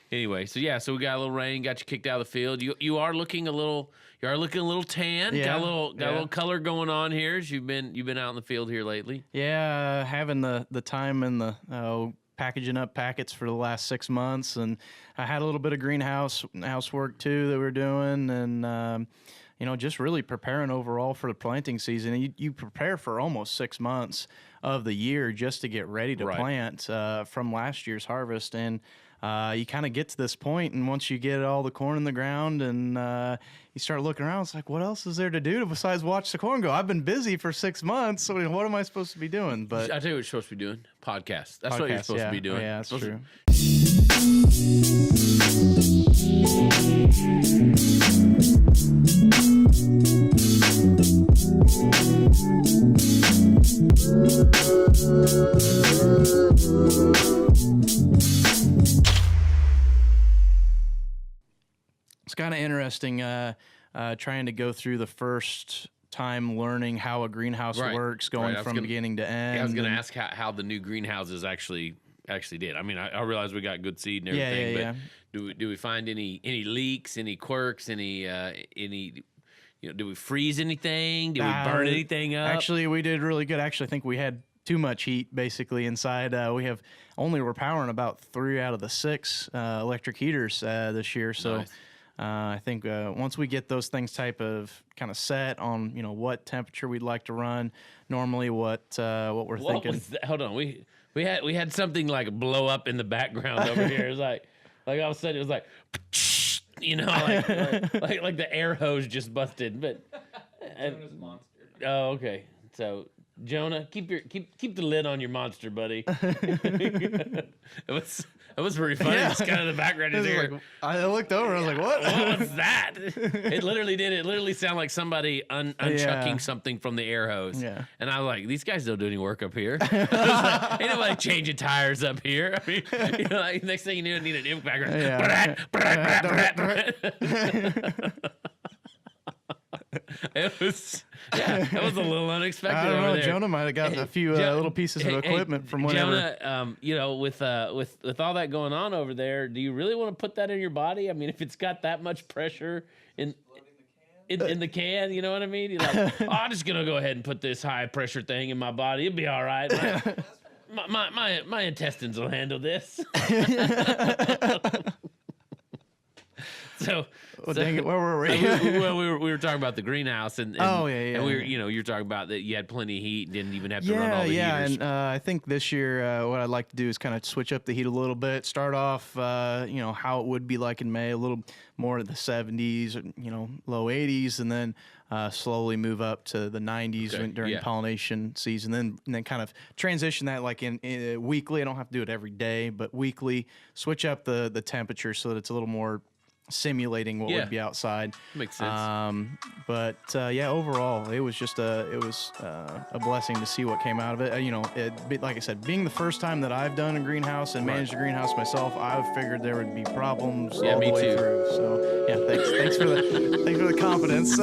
Anyway, so we got a little rain, got you kicked out of the field. You are looking a little tan. Yeah, Got a little color going on here as you've been out in the field here lately. Yeah, having the time and the packaging up packets for the last 6 months, and I had a little bit of housework too that we're doing, and just really preparing overall for the planting season. And you prepare for almost 6 months of the year just to get ready to plant from last year's harvest. And you kind of get to this point, and once you get all the corn in the ground and you start looking around, it's like, what else is there to do besides watch the corn go? I've been busy for 6 months, so what am I supposed to be doing? But I tell you what you're supposed to be doing. Podcast. That's what you're supposed to be doing. Yeah, that's true. It's kind of interesting trying to go through the first time learning how a greenhouse works, going from beginning to end. I was going to ask how the new greenhouses actually did. I mean, I realize we got good seed and everything, but do we find any leaks, any quirks, any do we freeze anything? Did we burn anything up? Actually, we did really good. Actually, I think we had too much heat basically inside. We're powering about 3 out of the 6 electric heaters this year. So nice. I think once we get those things kind of set on, what temperature we'd like to run, normally what we're thinking. Hold on, we had something like blow up in the background over here. It was like all of a sudden it was like, like the air hose just busted. But Jonah's a monster. Oh, okay. So Jonah, keep the lid on your monster, buddy. It was pretty funny. Yeah. Just kind of the background is here. Like, I looked over. I was like, "What? What was that?" It literally did. It literally sounded like somebody unchucking something from the air hose. Yeah. And I was like, "These guys don't do any work up here. Like, ain't nobody changing tires up here." I mean, like, next thing you knew, I need an impact. It was a little unexpected. I don't over know. there. Jonah might have got a few little pieces of equipment from whatever. Jonah, with all that going on over there, do you really want to put that in your body? I mean, if it's got that much pressure in the can, you know what I mean? You're like, I'm just gonna go ahead and put this high pressure thing in my body. It'll be all right. My intestines will handle this. Dang it, where were we? we were talking about the greenhouse, and and we were, you're talking about that you had plenty of heat, didn't even have to run all the heaters. And I think this year what I'd like to do is kind of switch up the heat a little bit. Start off, how it would be like in May, a little more in the 70s, low 80s, and then slowly move up to the 90s during pollination season. And then kind of transition that like in weekly. I don't have to do it every day, but weekly. Switch up the temperature so that it's a little more simulating what would be outside. Makes sense. But overall, it was just a blessing to see what came out of it. Like I said, being the first time that I've done a greenhouse and managed a greenhouse myself, I figured there would be problems all the way through. So thanks for the confidence.